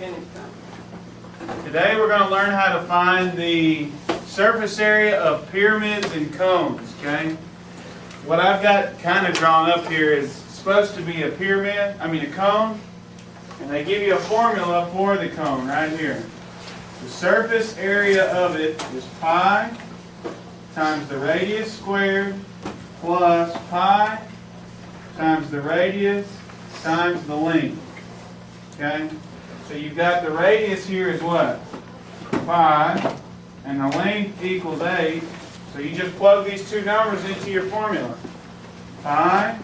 Today we're going to learn how to find the surface area of pyramids and cones, okay? What I've got kind of drawn up here is supposed to be a cone, and they give you a formula for the cone right here. The surface area of it is pi times the radius squared plus pi times the radius times the length. Okay? So you've got the radius here is what? Pi, and the length equals 8. So you just plug these two numbers into your formula. Pi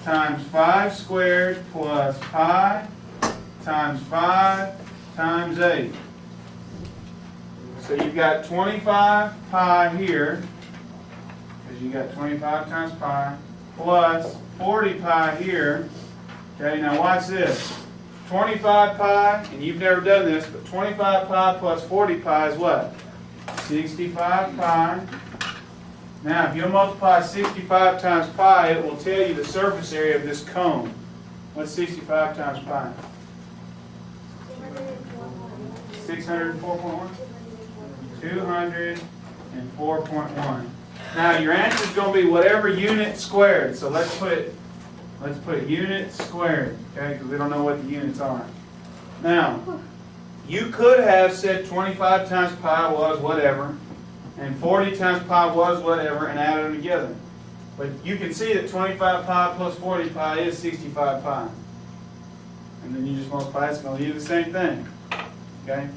times 5 squared plus pi times 5 times 8. So you've got 25 pi here, because you got 25 times pi, plus 40 pi here. Okay, now watch this. 25 pi, and you've never done this, but 25 pi plus 40 pi is what? 65 pi. Now, if you'll multiply 65 times pi, it will tell you the surface area of this cone. What's 65 times pi? 604.1? 204.1. Now, your answer is going to be whatever unit squared. So let's put unit squared, okay, because we don't know what the units are. Now, you could have said 25 times pi was whatever, and 40 times pi was whatever, and added them together. But you can see that 25 pi plus 40 pi is 65 pi. And then you just multiply, it's going to give you the same thing. Okay?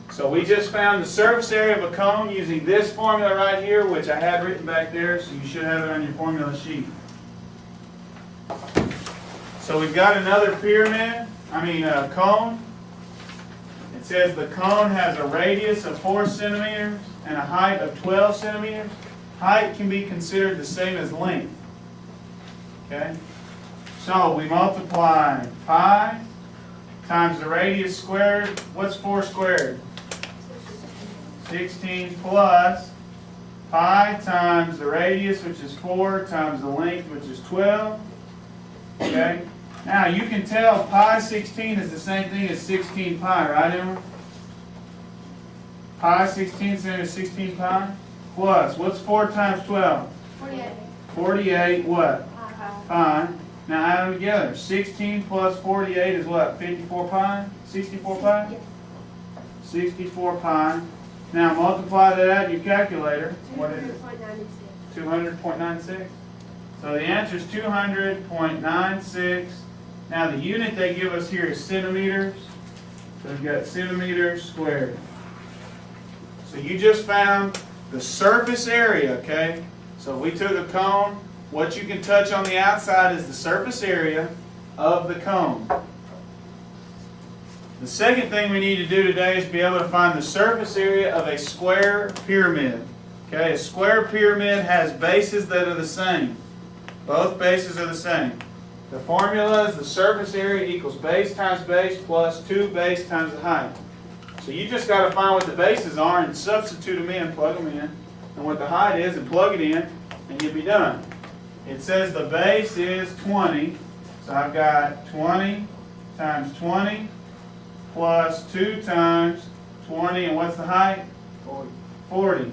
So we just found the surface area of a cone using this formula right here, which I had written back there, so you should have it on your formula sheet. So we've got another cone. It says the cone has a radius of 4 centimeters and a height of 12 centimeters. Height can be considered the same as length. Okay? So we multiply pi times the radius squared. What's 4 squared? 16 plus pi times the radius, which is 4, times the length, which is 12. Okay? Now, you can tell pi 16 is the same thing as 16 pi, right, Emma? Pi 16 is the same as 16 pi. Plus, what's 4 times 12? 48. 48 what? Pi. Now, add them together. 16 plus 48 is what? 54 pi? 64 pi? Yes. 64 pi. Now, multiply that in your calculator. What is it? 200.96. 200.96. So the answer is 200.96. Now the unit they give us here is centimeters. So we've got centimeters squared. So you just found the surface area, okay? So we took a cone. What you can touch on the outside is the surface area of the cone. The second thing we need to do today is be able to find the surface area of a square pyramid. Okay, a square pyramid has bases that are the same. Both bases are the same. The formula is the surface area equals base times base plus 2 base times the height. So you just got to find what the bases are and substitute them in, plug them in, and what the height is and plug it in, and you'll be done. It says the base is 20, so I've got 20 times 20 plus 2 times 20, and what's the height? 40.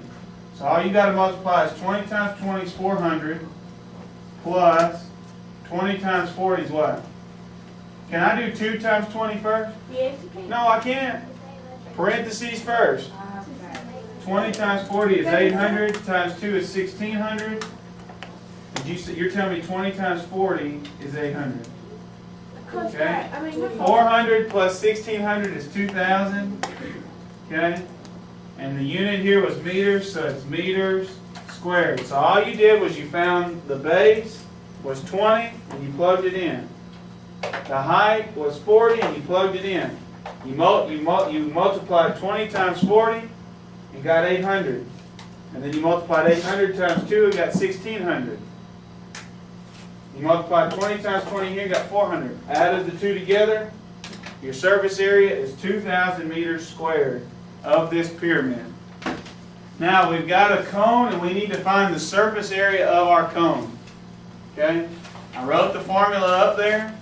So all you got to multiply is 20 times 20 is 400. Plus 20 times 40 is what? Can I do 2 times 20 first? Yes, you can. No, I can't. Parentheses first. 20 times 40 is 800. Times 2 is 1600. You're telling me 20 times 40 is 800. Okay? 400 plus 1600 is 2000. Okay? And the unit here was meters, so it's meters squared. So all you did was you found the base was 20 and you plugged it in. The height was 40 and you plugged it in. You multiplied 20 times 40 and got 800. And then you multiplied 800 times 2 and got 1600. You multiplied 20 times 20 here and got 400. Added the two together, your surface area is 2,000 meters squared of this pyramid. Now we've got a cone and we need to find the surface area of our cone. Okay? I wrote the formula up there.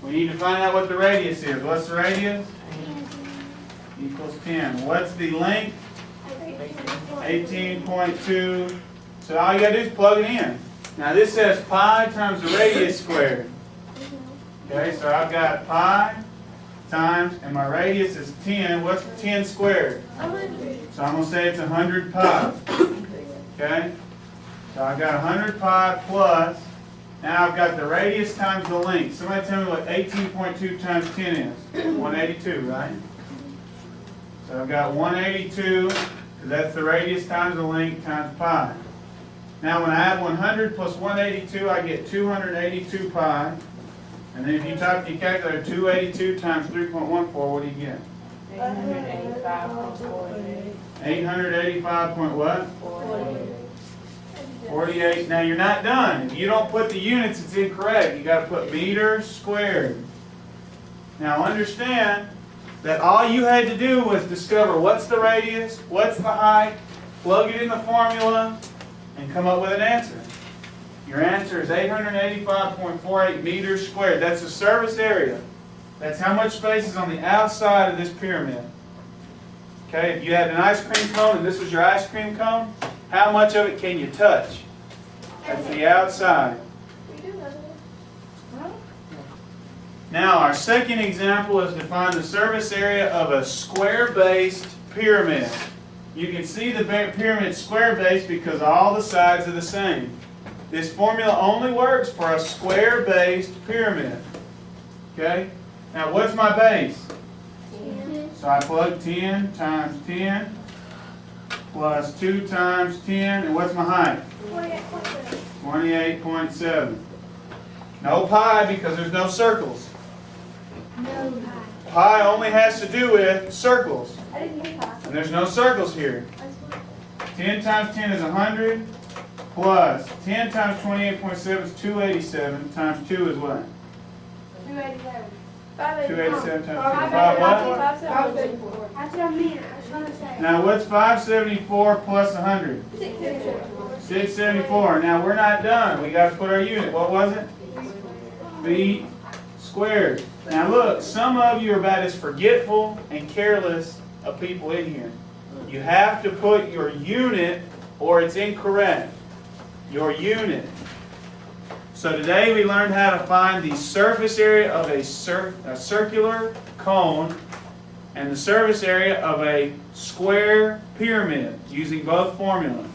We need to find out what the radius is. What's the radius? equals 10. What's the length? 18.2. So all you got to do is plug it in. Now this says pi times the radius squared. Okay, so I've got pi times, and my radius is 10. What's 10 squared? 100. So I'm going to say it's 100 pi. Okay? So I've got 100 pi plus, now I've got the radius times the length. Somebody tell me what 18.2 times 10 is. 182, right? So I've got 182, because that's the radius times the length times pi. Now when I add 100 plus 182, I get 282 pi. And then if you type in your calculator, 282 times 3.14, what do you get? 885.48. 885 point what? 48. Now you're not done. If you don't put the units, it's incorrect. You got to put meters squared. Now understand that all you had to do was discover what's the radius, what's the height, plug it in the formula, and come up with an answer. Your answer is 885.48 meters squared. That's the surface area. That's how much space is on the outside of this pyramid. Okay, if you had an ice cream cone and this was your ice cream cone, how much of it can you touch? That's the outside. Now our second example is to find the surface area of a square-based pyramid. You can see the pyramid square-based because all the sides are the same. This formula only works for a square-based pyramid. Okay? Now what's my base? 10. So I plug 10 times 10 plus 2 times 10, and what's my height? 28.7. No pi because there's no circles. No Pi only has to do with circles. I didn't hear pi. And there's no circles here. 10 times 10 is 100 plus 10 times 28.7 is 287 times 2 is what? 287. 287 times 2. 5 what? 574. That's what I meant. I was trying to say. Now what's 574 plus 100? 674. 674. Now we're not done. We got to put our unit. What was it? Feet squared. Now look, some of you are about as forgetful and careless of people in here. You have to put your unit or it's incorrect. Your unit. So today we learned how to find the surface area of a circular cone and the surface area of a square pyramid using both formulas.